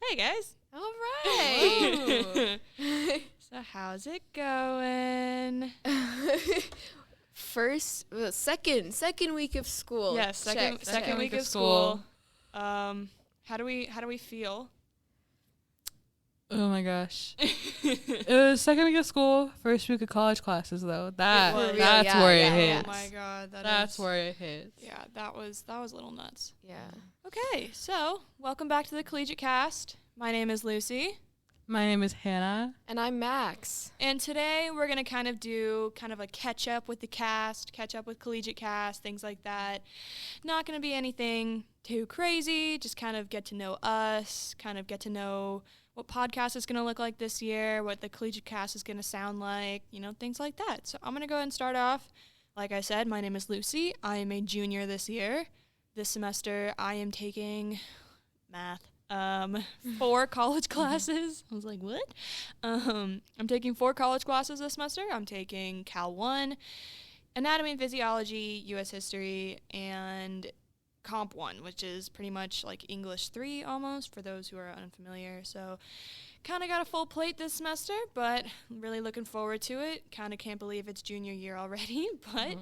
Hey guys. All right. So how's it going? Second week of school. Yes, second Check. week of school. How do we feel? Oh my gosh. It was second week of school, first week of college classes though. That's was. where it Oh hits. my god, That's where it hits. Yeah, that was a little nuts. Yeah. Okay, so welcome back to the Collegiate Cast. My name is Lucy, My name is Hannah. And I'm Max. and today we're gonna kind of do a catch up with the cast, catch up with Collegiate Cast, things like that. Not gonna be anything too crazy. Just kind of get to know us, kind of get to know what podcast is going to look like this year, what the Collegiate Cast is going to sound like, things like that. So I'm going to go ahead and start off. Like I said, my name is Lucy. I am a junior this year. This semester, I am taking math. 4 college classes. I was like, what? I'm taking 4 college classes this semester. I'm taking Cal 1, Anatomy and Physiology, U.S. History, and Comp 1, which is pretty much like English 3 almost, for those who are unfamiliar. So kind of got a full plate this semester, but really looking forward to it. Kind of can't believe it's junior year already, but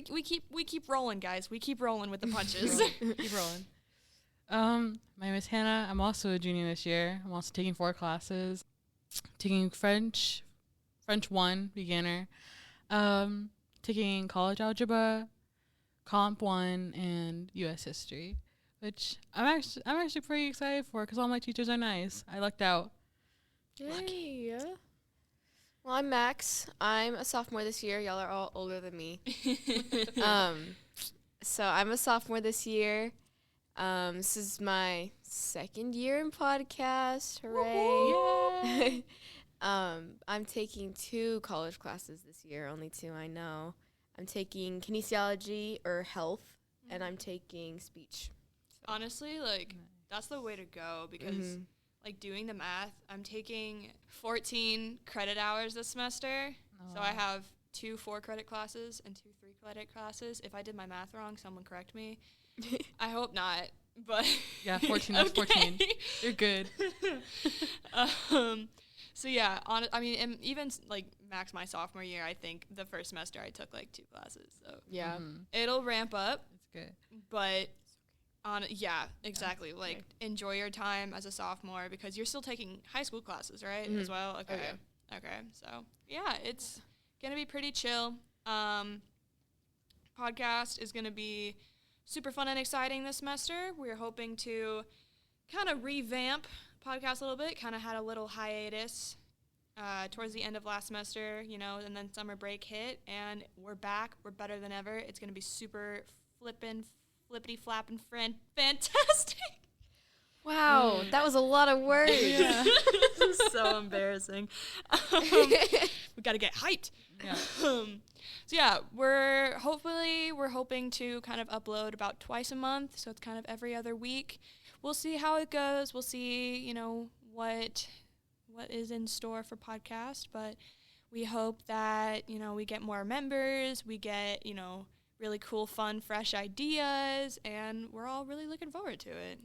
we keep rolling, guys. We keep rolling with the punches. Keep rolling. My name is Hannah. I'm also a junior this year. I'm also taking 4 classes. Taking French 1 beginner. Taking college algebra, Comp 1, and U.S. History, which I'm actually pretty excited for because all my teachers are nice. I lucked out. Lucky. Yeah. Well, I'm Max. I'm a sophomore this year. Y'all are all older than me. So I'm a sophomore this year. This is my second year in podcast. Hooray! I'm taking 2 college classes this year. Only 2, I know. I'm taking kinesiology or health, and I'm taking speech. Honestly, that's the way to go because, doing the math, I'm taking 14 credit hours this semester. So I have 2 4-credit classes and 2 3-credit classes. If I did my math wrong, someone correct me. I hope not, but... Yeah, 14, that's 14. You're good. So yeah, and even Max my sophomore year, I think the first semester I took 2 classes. So Yeah. it'll ramp up. It's good. But exactly. Enjoy your time as a sophomore because you're still taking high school classes, right? As well. Okay. Oh, yeah. Okay. So yeah, it's gonna be pretty chill. Podcast is gonna be super fun and exciting this semester. We're hoping to kind of revamp podcast a little bit. Kind of had a little hiatus towards the end of last semester, and then summer break hit, and we're back. We're better than ever. It's going to be super flippity-flapping fantastic. Wow, that was a lot of words. Yeah. This is so embarrassing. We got to get hyped. Yeah. So yeah, we're hoping to kind of upload about twice a month, so it's kind of every other week. We'll see how it goes. We'll see, what is in store for podcast, but we hope that, we get more members, we get, really cool, fun, fresh ideas, and we're all really looking forward to it.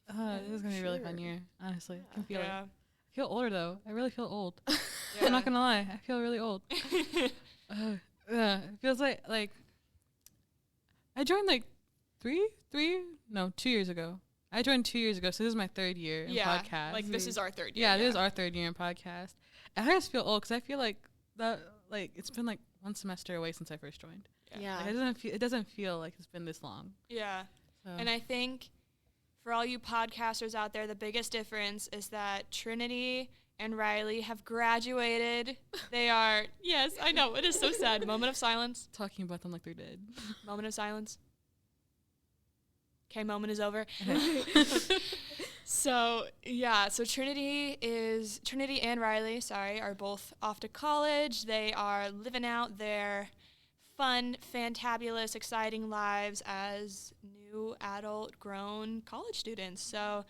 This is going to be a really fun year, honestly. I can feel it. Yeah. I feel older, though. I really feel old. Yeah. I'm not going to lie. I feel really old. It feels like I joined 2 years ago. I joined 2 years ago, so this is my 3rd year in podcast. This is our 3rd year. Yeah, this is our 3rd year in podcast. And I just feel old because I feel like that, it's been 1 semester away since I first joined. Yeah. It doesn't feel like it's been this long. Yeah. So. And I think for all you podcasters out there, the biggest difference is that Trinity and Riley have graduated. They are, yes, I know, it is so sad. Moment of silence. Talking about them like they're dead. Moment of silence. Okay, moment is over. So Trinity and Riley, are both off to college. They are living out their fun, fantabulous, exciting lives as new adult grown college students. So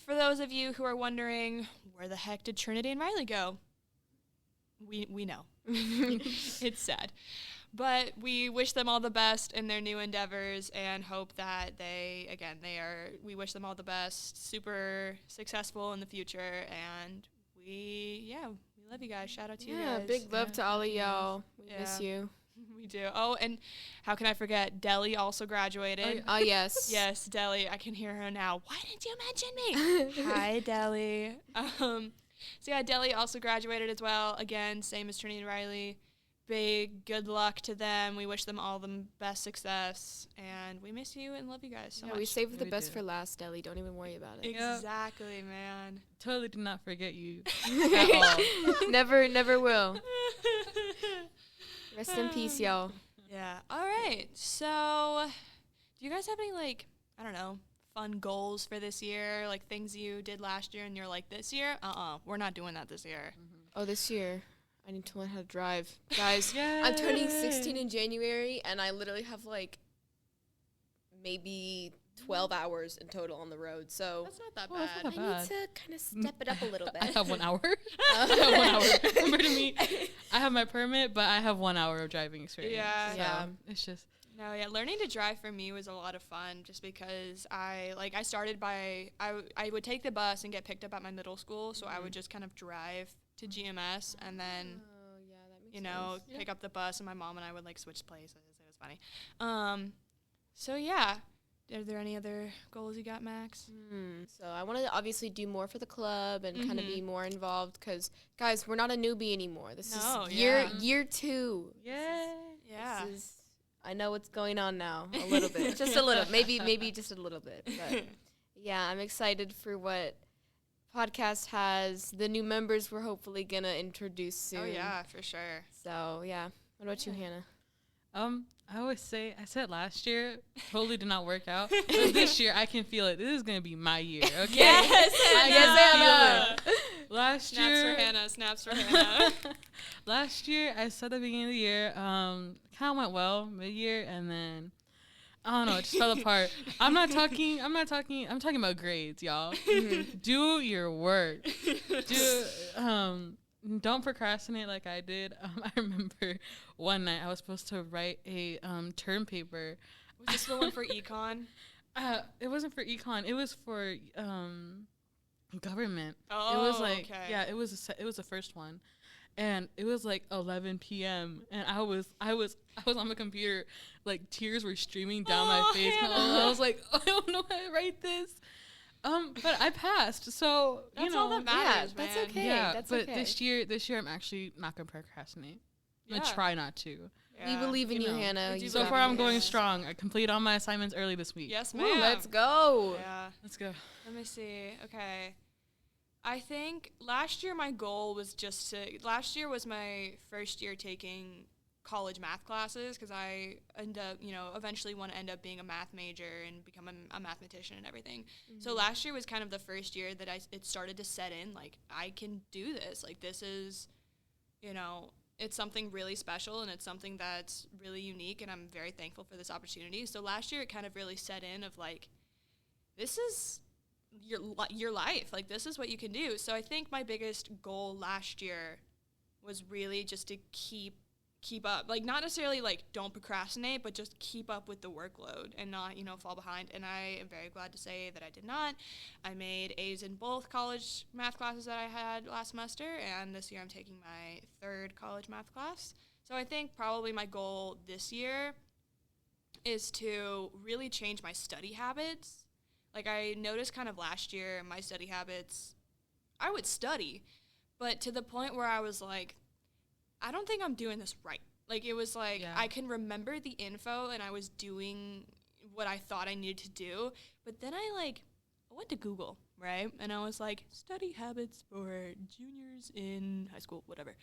for those of you who are wondering, where the heck did Trinity and Riley go? We know. It's sad. But we wish them all the best in their new endeavors and hope that we wish them all the best, super successful in the future. And we love you guys. Shout out to you Yeah, guys. big love to all of y'all. We Yeah. miss you. We do. Oh, and how can I forget? Deli also graduated. Oh, yes. Yes, Deli. I can hear her now. Why didn't you mention me? Hi, Deli. So yeah, Deli also graduated as well. Again, same as Trinity and Riley. Big good luck to them. We wish them all the best success, and we miss you and love you guys so Yeah, much. we saved the We best do. for last, Ellie. Don't even worry about it. Exactly, man. Totally did not forget you at all. Never will. Rest in peace, y'all. Yeah. All right. So, do you guys have any, like, I don't know, fun goals for this year? Like things you did last year and you're like, this year? We're not doing that this year. Oh, this year, I need to learn how to drive. Guys, Yay. I'm turning 16 in January, and I literally have, like, maybe 12 hours in total on the road. So That's not that Well, that's bad. not I bad. need to kind of step it up a little bit. I have 1 hour. I have 1 hour. Compared to me, I have my permit, but I have 1 hour of driving experience. Yeah. So Yeah. it's just No, yeah, learning to drive for me was a lot of fun just because I started by, I would take the bus and get picked up at my middle school, so I would just kind of drive to GMS and then, Oh, yeah, that makes you know, sense. pick up the bus, and my mom and I would, like, switch places. It was funny. So, yeah. Are there any other goals you got, Max? So I want to obviously do more for the club and kind of Mhm. be more involved because, guys, we're not a newbie anymore. This No, is yeah. year 2. yeah. Yeah. This is, I know what's going on now a little bit, just a little, maybe just a little bit. But yeah, I'm excited for what podcast has. The new members we're hopefully gonna introduce soon. Oh, yeah, for sure. So yeah. What about you, Hannah? I always say, I said last year, totally did not work out. But this year, I can feel it. This is going to be my year, okay? I Yes, can feel it. Last Snaps year, for Hannah. Snaps for Hannah. last year, I said at the beginning of the year, kind of went well mid-year, and then, I don't know, it just fell apart. I'm talking about grades, y'all. Do your work. Don't procrastinate like I did. I remember one night I was supposed to write a term paper. Was this the one for econ? It wasn't for econ. It was for government. Oh, It was like okay. yeah, it was the first one, and it was like 11 p.m. and I was on my computer, like tears were streaming down my face. And I was like, I don't know how to write this. But I passed, so That's you know. all that matters, yeah, that's man. okay. Yeah, that's but okay. this year I'm actually not gonna procrastinate. I'm Yeah. gonna try not to. We Yeah. believe in you you, know. Hannah. We do You So got far, it. I'm going Yeah. strong. I completed all my assignments early this week. Yes, Ooh, ma'am. let's go. Yeah. Let's go. Let me see. Okay. I think last year my goal was last year was my first year taking college math classes because I eventually want to end up being a math major and become a mathematician and everything. So last year was kind of the first year that it started to set in, like, I can do this. Like, this is, it's something really special and it's something that's really unique, and I'm very thankful for this opportunity. So last year it kind of really set in of, like, this is your life. Like, this is what you can do. So I think my biggest goal last year was really just to keep up. Like, not necessarily, like, don't procrastinate, but just keep up with the workload and not, fall behind. And I am very glad to say that I did not. I made A's in both college math classes that I had last semester, and this year I'm taking my third college math class. So I think probably my goal this year is to really change my study habits. Like, I noticed kind of last year my study habits, I would study, but to the point where I was like, I don't think I'm doing this right. Like, it was like, Yeah. I can remember the info and I was doing what I thought I needed to do, but then I went to Google, right? And I was like, study habits for juniors in high school, whatever.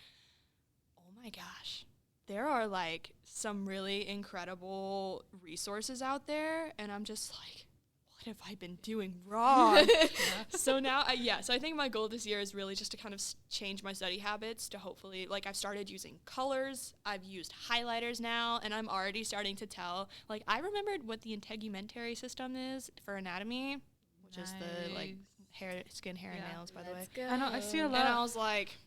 Oh my gosh. There are, like, some really incredible resources out there, and I'm just like, what have I been doing wrong? So now, so I think my goal this year is really just to kind of change my study habits to hopefully, like, I've started using colors, I've used highlighters now, and I'm already starting to tell, like, I remembered what the integumentary system is for anatomy, which is the, like, hair, skin, hair, and Yeah. nails, by the way. Let's go. I know, I see a And lot. I was like,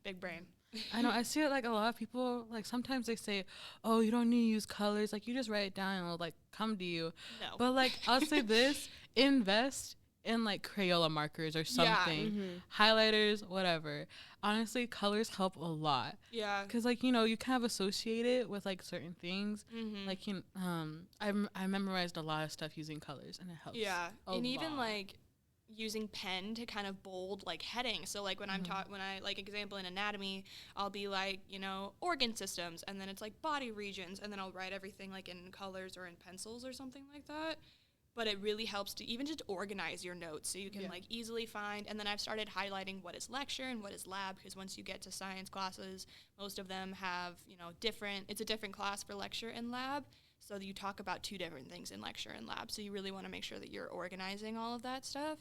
big brain. I know. I see it like a lot of people. Like sometimes they say, "Oh, you don't need to use colors. Like you just write it down and it'll like come to you." No. But like I'll say this: invest in like Crayola markers or something, highlighters, whatever. Honestly, colors help a lot. Yeah. Cause like you kind of associate it with like certain things. Like I memorized a lot of stuff using colors, and it helps. Yeah, and even lot. like using pen to kind of bold like headings. So like when when I like example in anatomy, I'll be like organ systems, and then it's like body regions, and then I'll write everything like in colors or in pencils or something like that. But it really helps to even just organize your notes so you can like easily find. And then I've started highlighting what is lecture and what is lab, because once you get to science classes, most of them have it's a different class for lecture and lab. So you talk about two different things in lecture and lab. So you really want to make sure that you're organizing all of that stuff,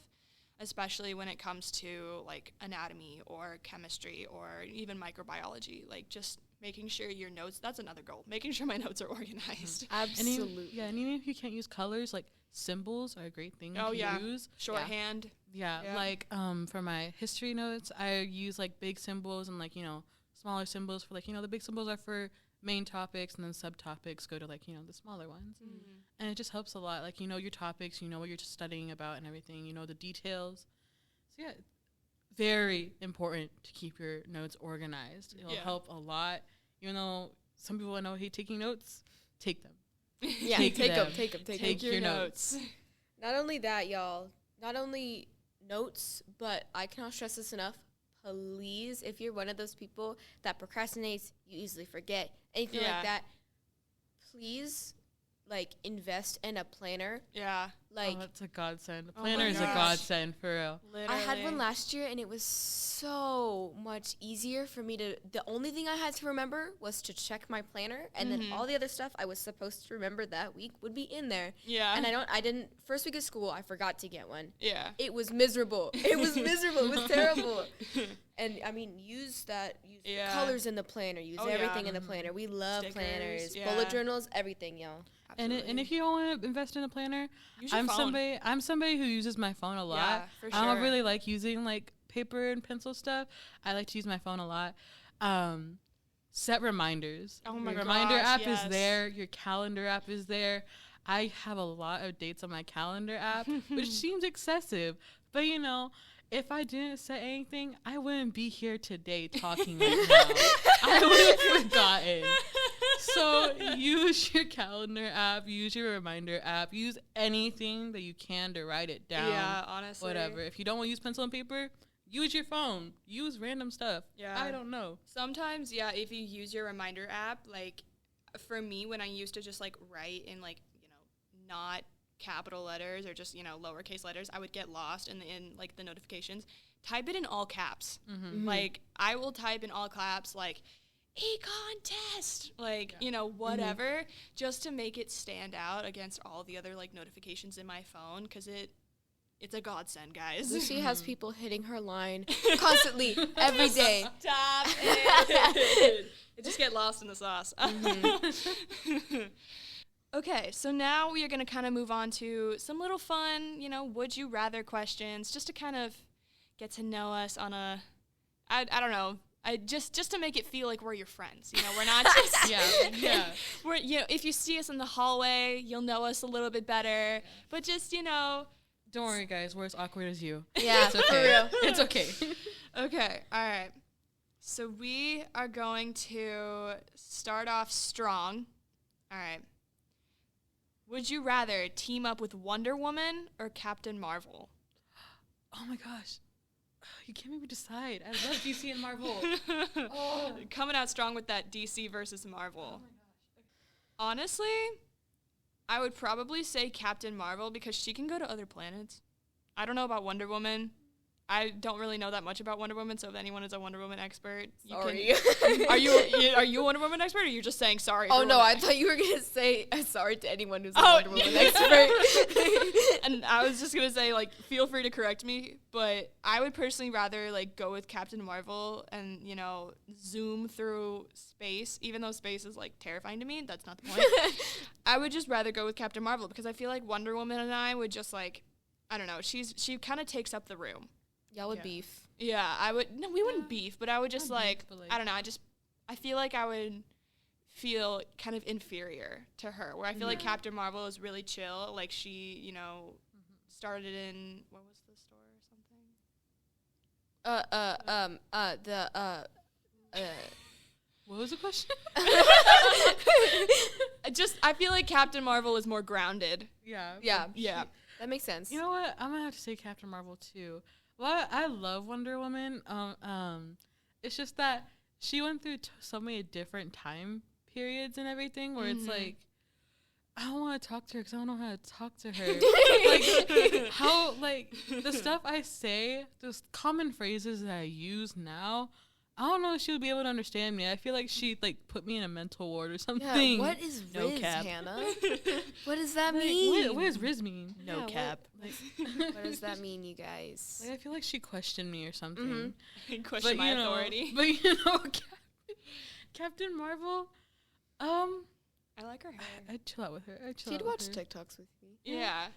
especially when it comes to like anatomy or chemistry or even microbiology. Like just making sure your notes, that's another goal, making sure my notes are organized. Absolutely. And even if you can't use colors, like symbols are a great thing to use. Shorthand. Yeah, like for my history notes, I use like big symbols and like smaller symbols for like the big symbols are for main topics, and then subtopics go to like the smaller ones. And it just helps a lot. Like your topics, what you're studying about and everything, the details. So yeah, very important to keep your notes organized. It'll help a lot. Even though some people I know hate taking notes, take them. Yeah, take them. Take your notes. Not only that, y'all, not only notes, but I cannot stress this enough. Please, if you're one of those people that procrastinates, you easily forget, anything like that, please, like, invest in a planner. Yeah. Like, that's a godsend. A planner is a godsend, for real. Literally. I had one last year, and it was so much easier for me to, the only thing I had to remember was to check my planner, and then all the other stuff I was supposed to remember that week would be in there. Yeah. And first week of school, I forgot to get one. Yeah. It was miserable. It was terrible. And I mean, use colors in the planner, use everything in the planner. We love Stickers, planners, bullet journals, everything, y'all. And if you don't want to invest in a planner, I'm somebody who uses my phone a lot. Yeah, for sure. I don't really like using like paper and pencil stuff. I like to use my phone a lot. Set reminders. Oh my Reminder gosh, app is there. Your calendar app is there. I have a lot of dates on my calendar app, which seems excessive, but if I didn't set anything, I wouldn't be here today talking right now. I would have forgotten. So use your calendar app, use your reminder app, use anything that you can to write it down. Yeah, honestly. Whatever. If you don't want to use pencil and paper, use your phone. Use random stuff. Yeah. I don't know. Sometimes, if you use your reminder app, like for me, when I used to just like write in like, not capital letters or just lowercase letters, I would get lost in like the notifications. Type it in all caps. Like I will type in all caps like econ test, like whatever, just to make it stand out against all the other like notifications in my phone, because it's a godsend, guys. Lucy has people hitting her line constantly every day. Stop it. I just get lost in the sauce. Okay, so now we are going to kind of move on to some little fun, would you rather questions, just to kind of get to know us on a, I don't know, just to make it feel like we're your friends. We're not just, we're, if you see us in the hallway, you'll know us a little bit better, but just, Don't worry, guys, we're as awkward as you. Yeah, it's okay. For real. It's okay. Okay, all right. So we are going to start off strong. All right. Would you rather team up with Wonder Woman or Captain Marvel? Oh my gosh. You can't make me decide. I love DC and Marvel. Coming out strong with that DC versus Marvel. Oh my gosh. Honestly, I would probably say Captain Marvel because she can go to other planets. I don't know about Wonder Woman. I don't really know that much about Wonder Woman, so if anyone is a Wonder Woman expert, sorry. Are you a Wonder Woman expert, or are you just saying sorry? Oh no, I thought you were gonna say sorry to anyone who's a Wonder Woman expert. And I was just gonna say, like, feel free to correct me, but I would personally rather like go with Captain Marvel and zoom through space, even though space is like terrifying to me. That's not the point. I would just rather go with Captain Marvel because I feel like Wonder Woman and I would just like, I don't know. She kind of takes up the room. Y'all would Yeah. beef. Yeah, I would. No, we wouldn't beef, but I would just Not beef, like, but, like- I don't know. I feel like I would feel kind of inferior to her. Where I feel like Yeah. Captain Marvel is really chill. Like she, started in what was the store or something? What was the question? I feel like Captain Marvel is more grounded. Yeah. Yeah. Yeah. That makes sense. You know what? I'm gonna have to say Captain Marvel too. Well, I love Wonder Woman. It's just that she went through so many different time periods and everything, where it's Mhm. like, I don't want to talk to her because I don't know how to talk to her. Like how the stuff I say, those common phrases that I use now. I don't know if she would be able to understand me. I feel like she put me in a mental ward or something. Yeah, what is No Riz, cap. Hannah? What does that Like, mean? what does Riz mean? No Yeah, cap. What does that mean, you guys? Like, I feel like she questioned me or something. Question my authority. But Captain Marvel, I like her hair. I'd chill out with her. She'd watch TikToks with me. Yeah.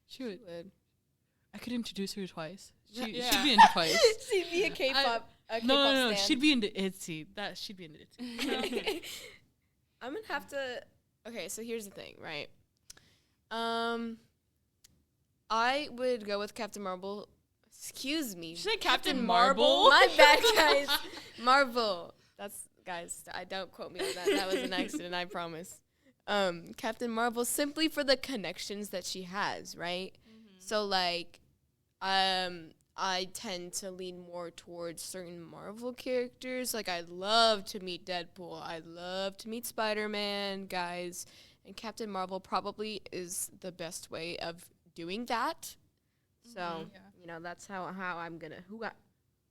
She would. Would. I could introduce her twice. Yeah. She'd be into twice. She'd be a K-pop. No. She'd be into ITZY. She'd be into ITZY. I'm gonna have to. Okay, so here's the thing, right? I would go with Captain Marvel. Excuse me. Did you say Captain Captain Marvel? My bad, guys. Marvel. That's guys. I don't quote me on that. That was an accident. I promise. Captain Marvel simply for the connections that she has, right? So like, I tend to lean more towards certain Marvel characters. Like I'd love to meet Deadpool. I'd love to meet Spider-Man, guys. And Captain Marvel probably is the best way of doing that. So, you know, that's how I'm gonna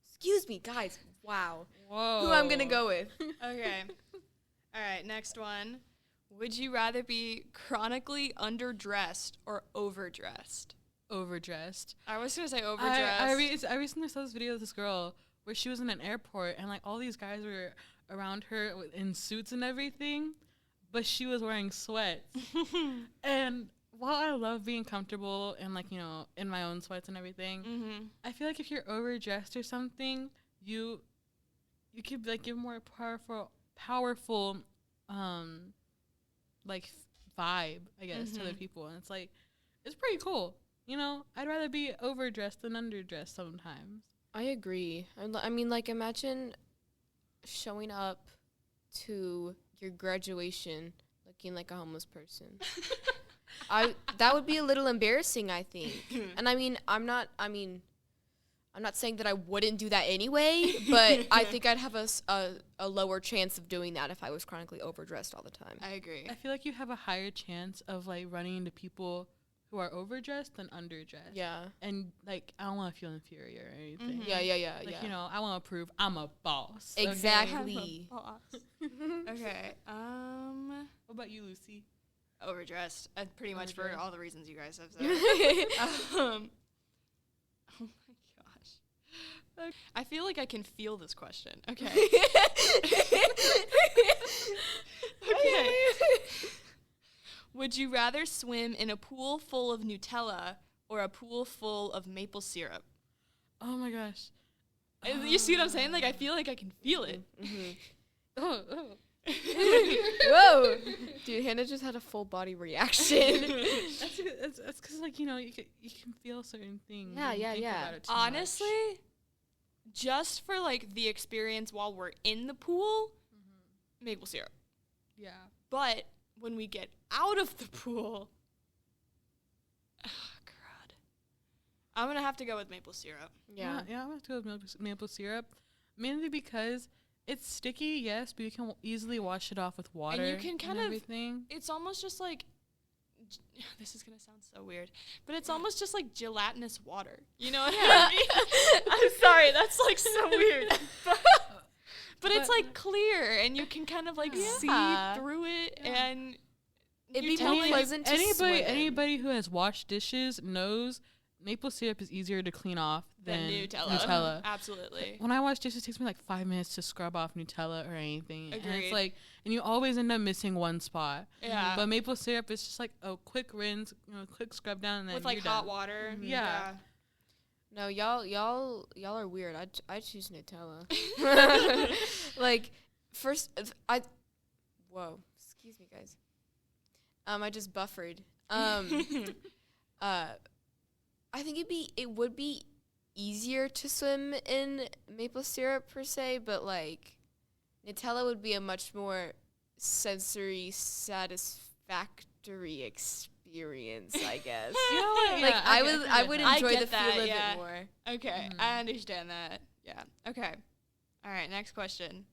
excuse me, guys. Wow. Whoa. Who I'm gonna go with. Okay. All right, next one. Would you rather be chronically underdressed or overdressed? Overdressed. I was going to say overdressed. I recently saw this video of this girl where she was in an airport and all these guys were around her in suits and everything, but she was wearing sweats. And while I love being comfortable and in my own sweats and everything, I feel like if you're overdressed or something, you could give more powerful vibe, I guess, to other people, and it's pretty cool. I'd rather be overdressed than underdressed sometimes. I agree. I mean, imagine showing up to your graduation looking like a homeless person. That would be a little embarrassing, I think. And I'm not saying that I wouldn't do that anyway, but I think I'd have a lower chance of doing that if I was chronically overdressed all the time. I agree. I feel like you have a higher chance of running into people who are overdressed than underdressed. Yeah. And I don't want to feel inferior or anything. Yeah. I want to prove I'm a boss. Exactly. Okay. What about you, Lucy? Overdressed. Pretty much for Overdressed. all the reasons you guys have said. Oh my gosh. I feel like I can feel this question. Okay. Okay. Would you rather swim in a pool full of Nutella or a pool full of maple syrup? Oh my gosh. You see what I'm saying? I feel like I can feel it. Oh. Whoa. Dude, Hannah just had a full body reaction. That's because you can feel certain things. Yeah, and yeah, think yeah. about it too much. Honestly, just for the experience while we're in the pool, maple syrup. Yeah. But when we get out of the pool, God, I'm gonna have to go with maple syrup. Yeah. I'm gonna have to go with maple syrup, mainly because it's sticky, yes, but you can easily wash it off with water. And you can kind of everything. It's almost just this is gonna sound so weird, but it's almost just like gelatinous water. You know what I mean? I'm sorry, that's so weird. But it's clear, and you can kind of see Yeah. through it, and It'd be Nutella more is- pleasant to swim in. Anybody who has washed dishes knows maple syrup is easier to clean off than Nutella. Absolutely. When I wash dishes, it takes me 5 minutes to scrub off Nutella or anything. And Agreed. it's and you always end up missing one spot. Yeah. But maple syrup is just a quick rinse, quick scrub down, and then With you're hot done. water. Yeah. No, y'all are weird. I choose Nutella. Like, first, whoa, excuse me, guys. I just buffered. I think it would be easier to swim in maple syrup per se, but like, Nutella would be a much more sensory satisfactory experience, I guess. You know what? Like, Yeah, I would I enjoy get the that, feel of yeah. it more. Okay, Mhm. I understand that. Yeah. Okay. All right. Next question.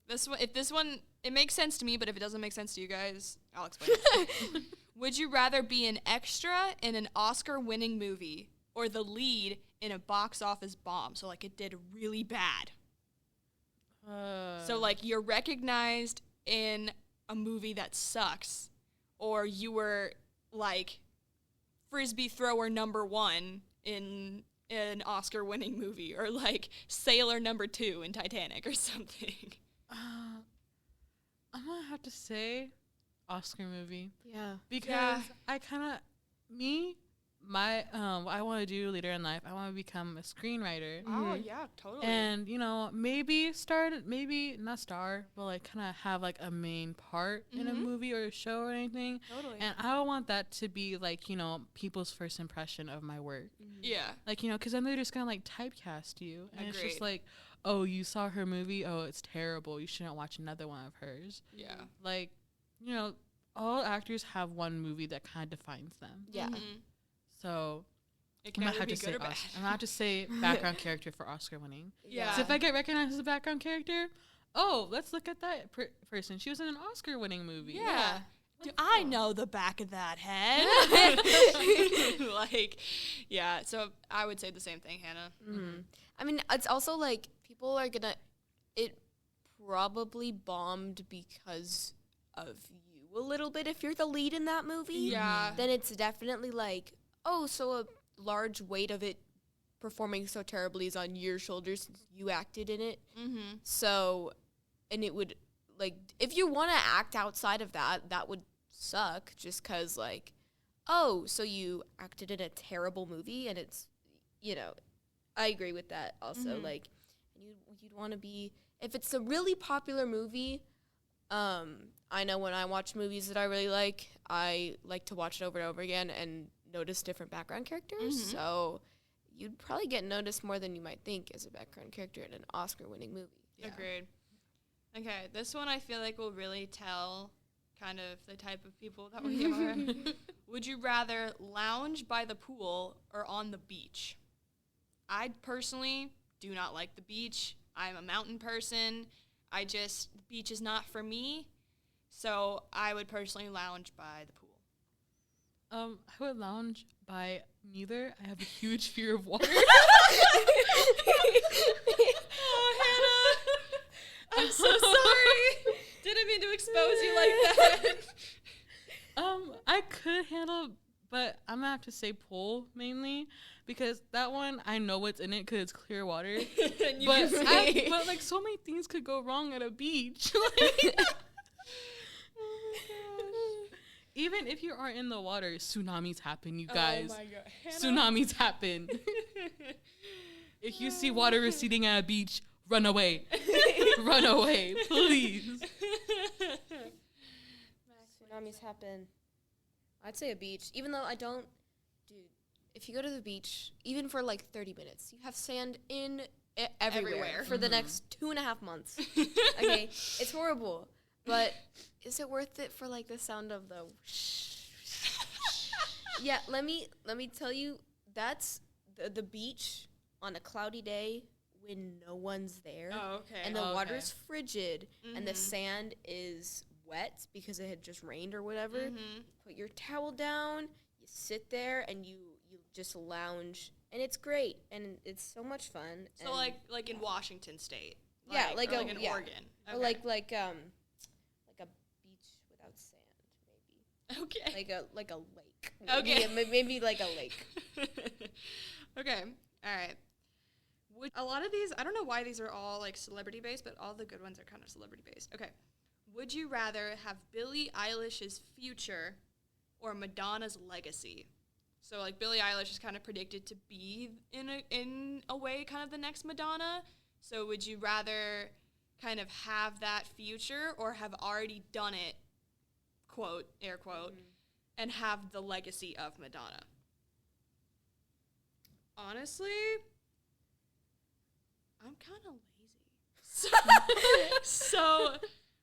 This one, it makes sense to me, but if it doesn't make sense to you guys, I'll explain. It. Would you rather be an extra in an Oscar-winning movie or the lead in a box office bomb? So like it did really bad. So like you're recognized in a movie that sucks, or you were like frisbee thrower #1 in an Oscar-winning movie, or like sailor #2 in Titanic or something. I'm gonna have to say Oscar movie Yeah. because Yeah. I kind of what I want to do later in life. I want to become a screenwriter. Oh Mhm. yeah, totally. And maybe maybe not star, but like kind of have like a main part in a Mhm. movie or a show or anything. totally. And I don't want that to be like people's first impression of my work. Yeah. Like because then they're just gonna like typecast you, and it's Agreed. just like, oh, you saw her movie, oh, it's terrible. You shouldn't watch another one of hers. Yeah. Like, all actors have one movie that kind of defines them. Yeah. Mhm. So It I'm can gonna either have be to good say or bad. I'm gonna have to say background character for Oscar winning. Yeah. So if I get recognized as a background character, oh, let's look at that person. She was in an Oscar winning movie. Yeah. Do That's I cool. know the back of that head? Like, yeah. So I would say the same thing, Hannah. Mhm. I mean, it's also like people are gonna. It probably bombed because of you a little bit. If you're the lead in that movie, Yeah. then it's definitely like, oh, so a large weight of it performing so terribly is on your shoulders since you acted in it. Mm-hmm. So, and it would like if you want to act outside of that, that would suck. Just cause like, oh, so you acted in a terrible movie, and it's, I agree with that. Also, Mhm. like, you'd want to be if it's a really popular movie. I know when I watch movies that I really like, I like to watch it over and over again and notice different background characters. Mhm. So, you'd probably get noticed more than you might think as a background character in an Oscar-winning movie. Yeah. Agreed. Okay, this one I feel like will really tell kind of the type of people that we are. Would you rather lounge by the pool or on the beach? I personally do not like the beach. I'm a mountain person. The beach is not for me. So I would personally lounge by the pool. I would lounge by neither. I have a huge fear of water. Oh, Hannah! I'm so sorry. Didn't mean to expose you like that. I could handle, but I'm gonna have to say pool mainly because that one I know what's in it because it's clear water. And you But can see. but like so many things could go wrong at a beach. Even if you are in the water, tsunamis happen, you guys. Oh my God. Tsunamis happen. If you see water receding at a beach, run away. Run away, please. Tsunamis happen. I'd say a beach, even though I don't. Dude, if you go to the beach, even for like 30 minutes, you have sand everywhere Everywhere. for the Mhm. next 2.5 months. Okay, it's horrible, but is it worth it for like the sound of the? Yeah, let me tell you, that's the beach on a cloudy day when no one's there. Oh, okay. And the Oh, water's frigid and the Mhm. sand is wet because it had just rained or whatever. Mhm. Put your towel down, you sit there and you just lounge, and it's great and it's so much fun. So and like in Washington State. Yeah, like or a- in yeah. Oregon. or Okay. like a beach without sand, maybe. Okay. Like a lake. Okay. Maybe like a lake. Okay. All right. A lot of these, I don't know why these are all like celebrity based, but all the good ones are kind of celebrity based. Okay. Would you rather have Billie Eilish's future or Madonna's legacy? So like Billie Eilish is kind of predicted to be in a way kind of the next Madonna. So would you rather kind of have that future or have already done it, quote, air quote, and have the legacy of Madonna? Honestly, I'm kind of lazy. So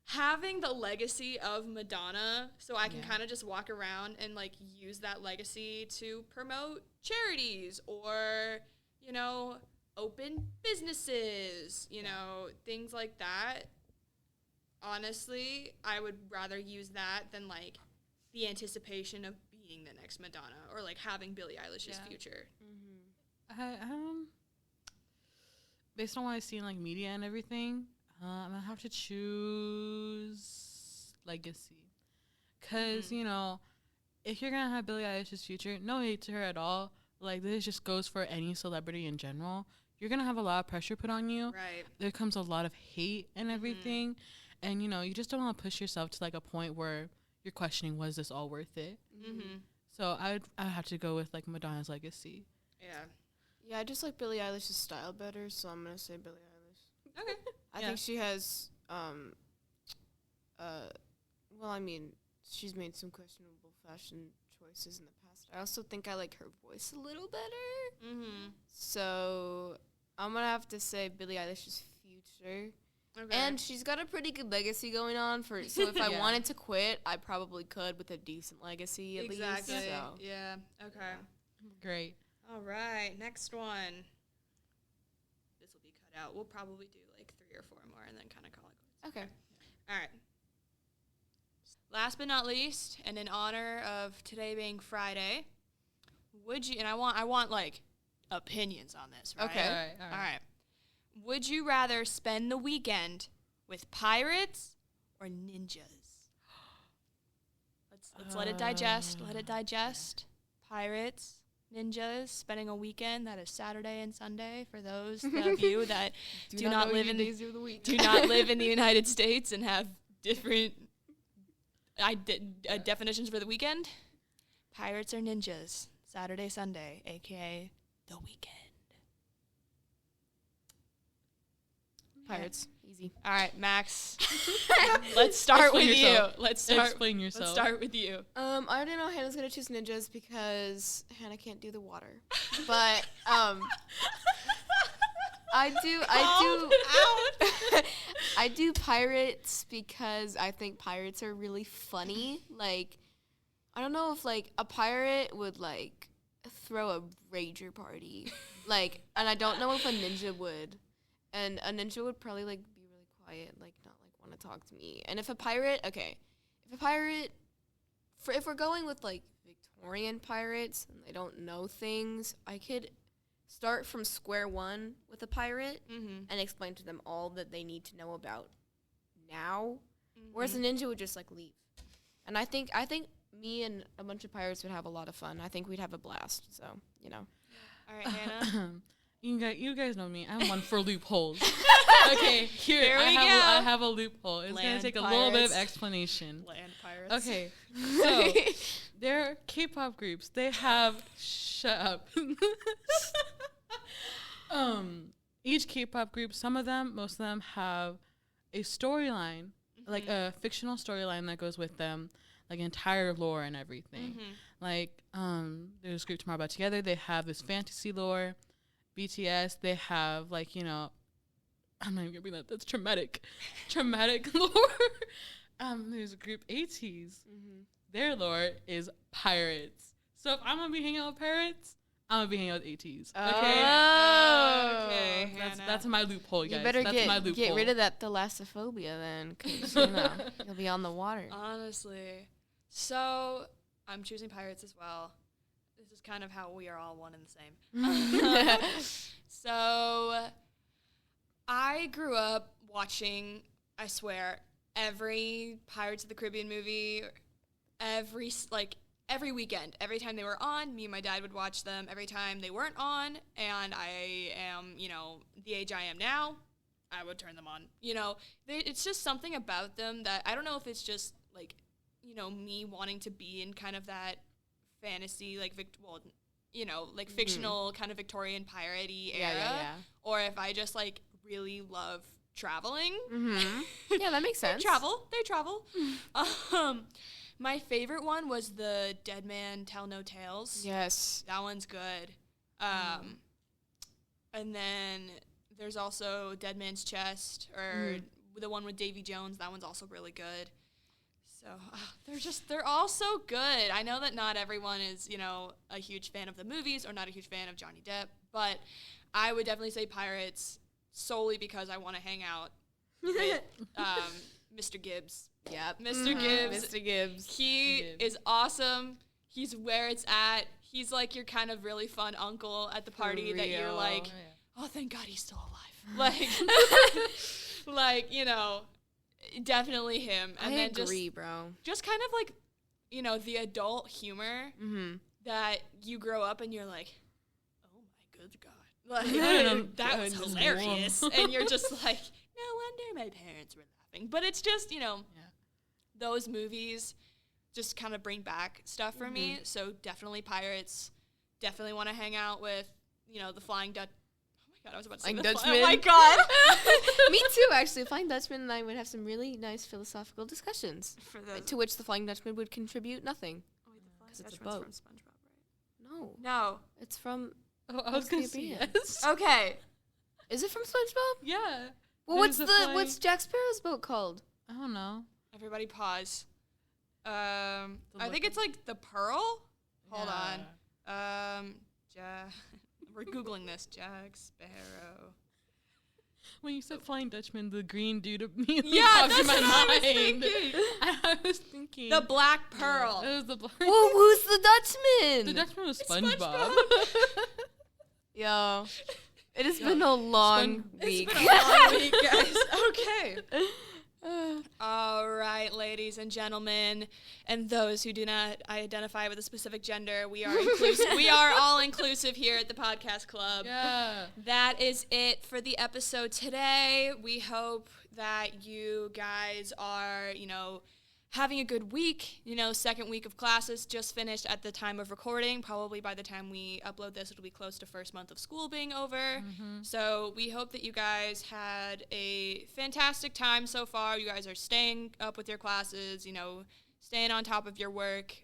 having the legacy of Madonna, so I can kind of just walk around and like use that legacy to promote charities or, you know, open businesses, you know, things like that. Honestly, I would rather use that than like the anticipation of being the next Madonna or like having Billie Eilish's future. Based on what I see in like media and everything, I'm gonna have to choose legacy, cause you know, if you're gonna have Billie Eilish's future, no hate to her at all. Like this just goes for any celebrity in general. You're gonna have a lot of pressure put on you. Right. There comes a lot of hate and everything, and you know, you just don't want to push yourself to like a point where you're questioning, was this all worth it? So I'd have to go with like Madonna's legacy. Yeah. Yeah, I just like Billie Eilish's style better, so I'm gonna say Billie Eilish. Okay. I think she has, well, I mean, she's made some questionable fashion choices in the past. I also think I like her voice a little better. So I'm gonna have to say Billie Eilish's future. Okay. And she's got a pretty good legacy going on for. So if I wanted to quit, I probably could with a decent legacy at least. So. Yeah. Okay. Great. All right. Next one. This will be cut out. We'll probably do like 3 or 4 more and then kind of call it quits. Okay. All right. Last but not least, and in honor of today being Friday, would you? And I want like opinions on this. Right? Okay. All right. All right. Would you rather spend the weekend with pirates or ninjas? Let's let it digest. Let it digest. Pirates, ninjas, spending a weekend that is Saturday and Sunday for those of you that do not live in the days of the week. do not live in the United States and have different definitions for the weekend. Pirates or ninjas, Saturday, Sunday, aka the weekend. Pirates. Easy. All right, Max. Let's start with Explain you. yourself. Let's start. Explain yourself. Let's start with you. I already know Hannah's gonna choose ninjas because Hannah can't do the water. But I do pirates because I think pirates are really funny. Like, I don't know if like a pirate would like throw a rager party, like, and I don't know if a ninja would. And a ninja would probably, like, be really quiet, like, not, like, want to talk to me. And if a pirate, if we're going with, like, Victorian pirates and they don't know things, I could start from square one with a pirate and explain to them all that they need to know about now. Whereas a ninja would just, like, leave. And I think me and a bunch of pirates would have a lot of fun. I think we'd have a blast, so, you know. All right, Hannah. You guys know me. I'm one for loopholes. Okay, here There we go. I have a loophole. It's Land gonna take a little bit of pirates. explanation. Land pirates. Okay, so there are K-pop groups. They have shut up. Each K-pop group, most of them have a storyline, like a fictional storyline that goes with them, like entire lore and everything. Like, there's a group Tomorrow About Together. They have this fantasy lore. BTS, they have, like, you know, I'm not even gonna bring that. That's traumatic lore. There's a group ATEEZ. Their lore is pirates. So if I'm gonna be hanging out with pirates, I'm gonna be hanging out with ATEEZ. Okay. Okay. That's my loophole, guys. You better that's my loophole. get rid of that thalassophobia then, because, you know, you'll be on the water. Honestly. So I'm choosing pirates as well. This is kind of how we are all one and the same. So I grew up watching, I swear, every Pirates of the Caribbean movie, every weekend. Every time they were on, me and my dad would watch them. Every time they weren't on, and I am, you know, the age I am now, I would turn them on. You know, it's just something about them that I don't know if it's just, like, you know, me wanting to be in kind of that fantasy, like fictional kind of Victorian pirate-y era, Yeah. or if I just like really love traveling. Mm-hmm. Yeah, that makes sense. They travel. My favorite one was the Dead Man Tell No Tales. Yes. That one's good. And then there's also Dead Man's Chest, or the one with Davy Jones. That one's also really good. So they're all so good. I know that not everyone is, a huge fan of the movies or not a huge fan of Johnny Depp, but I would definitely say Pirates solely because I want to hang out with Mr. Gibbs. Yep. Mr. Gibbs. Mr. Gibbs. He is awesome. He's where it's at. He's like your kind of really fun uncle at the party that you're like, oh, thank God he's still alive. Definitely him. And I then agree, bro. Just kind of like, the adult humor that you grow up and you're like, oh my good God. Like, that was hilarious. And you're just like, no wonder my parents were laughing. But it's just, those movies just kind of bring back stuff for me. So definitely Pirates. Definitely want to hang out with, the Flying Dutch. Oh my God, I was about to say Flying the Dutchman. Oh my God. Me too, actually. Flying Dutchman and I would have some really nice philosophical discussions, to which the Flying Dutchman would contribute nothing. Oh, wait, the Flying it's a Dutchman's boat. from SpongeBob, right? No, No. it's from. Oh, I was going to say Caribbean. yes. Okay. Is it from SpongeBob? Yeah. Well, There's what's Jack Sparrow's boat called? I don't know. Everybody pause. I think it's like the Pearl. Hold on. We're Googling this. Jack Sparrow. When you said Flying Dutchman, the green dude immediately Yeah, popped that's in my what I was mind. thinking. I was thinking. The Black Pearl. It was the Black. Whoa, who's the Dutchman? The Dutchman was It's SpongeBob. Yo, it has been a long week. It's been a long week, guys. Okay. All right, ladies and gentlemen, and those who do not identify with a specific gender, we are inclusive. We are all inclusive here at the podcast club. Yeah. That is it for the episode today. We hope that you guys are, having a good week. Second week of classes just finished at the time of recording. Probably by the time we upload this, it'll be close to first month of school being over. So we hope that you guys had a fantastic time so far. You guys are staying up with your classes, staying on top of your work.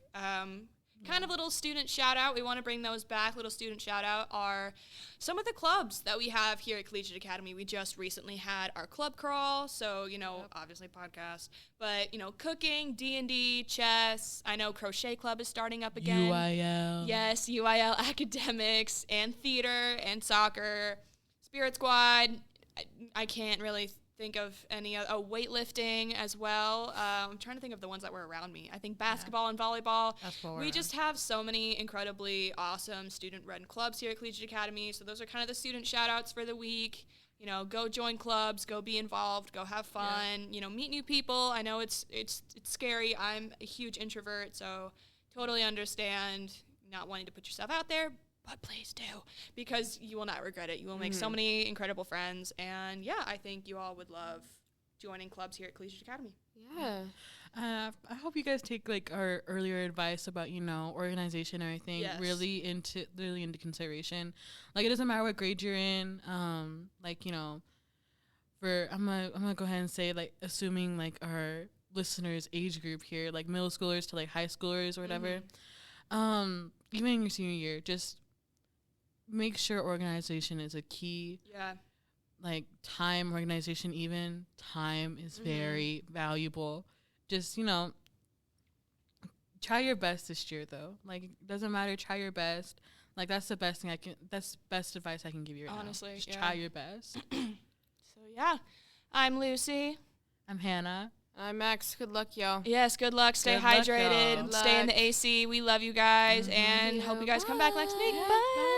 Kind of little student shout out. We want to bring those back. Little student shout out are some of the clubs that we have here at Collegiate Academy. We just recently had our club crawl. So, obviously podcast, but, cooking, D&D, chess. I know Crochet Club is starting up again. UIL. Yes, UIL academics and theater and soccer, Spirit Squad. I can't really think of any other. Weightlifting as well. I'm trying to think of the ones that were around me. I think basketball and volleyball. We just have so many incredibly awesome student-run clubs here at Collegiate Academy. So those are kind of the student shout-outs for the week. Go join clubs, go be involved, go have fun, meet new people. I know it's scary. I'm a huge introvert, so totally understand not wanting to put yourself out there. But please do, because you will not regret it. You will make so many incredible friends. And, I think you all would love joining clubs here at Collegiate Academy. Yeah. I hope you guys take our earlier advice about organization and everything really into consideration. Like, it doesn't matter what grade you're in. I'm gonna go ahead and say, assuming our listeners' age group here, middle schoolers to high schoolers or whatever. Even in your senior year, just make sure organization is a key. Yeah. Time organization, even time is very valuable. Just, try your best this year though. It doesn't matter, try your best. That's the best thing that's best advice I can give you right Honestly, now. Just try your best. So I'm Lucy. I'm Hannah. I'm Max. Good luck, y'all. Yes, good luck. Stay Good luck, hydrated. y'all. Stay in the AC. We love you guys and hope you guys come back next week. Bye.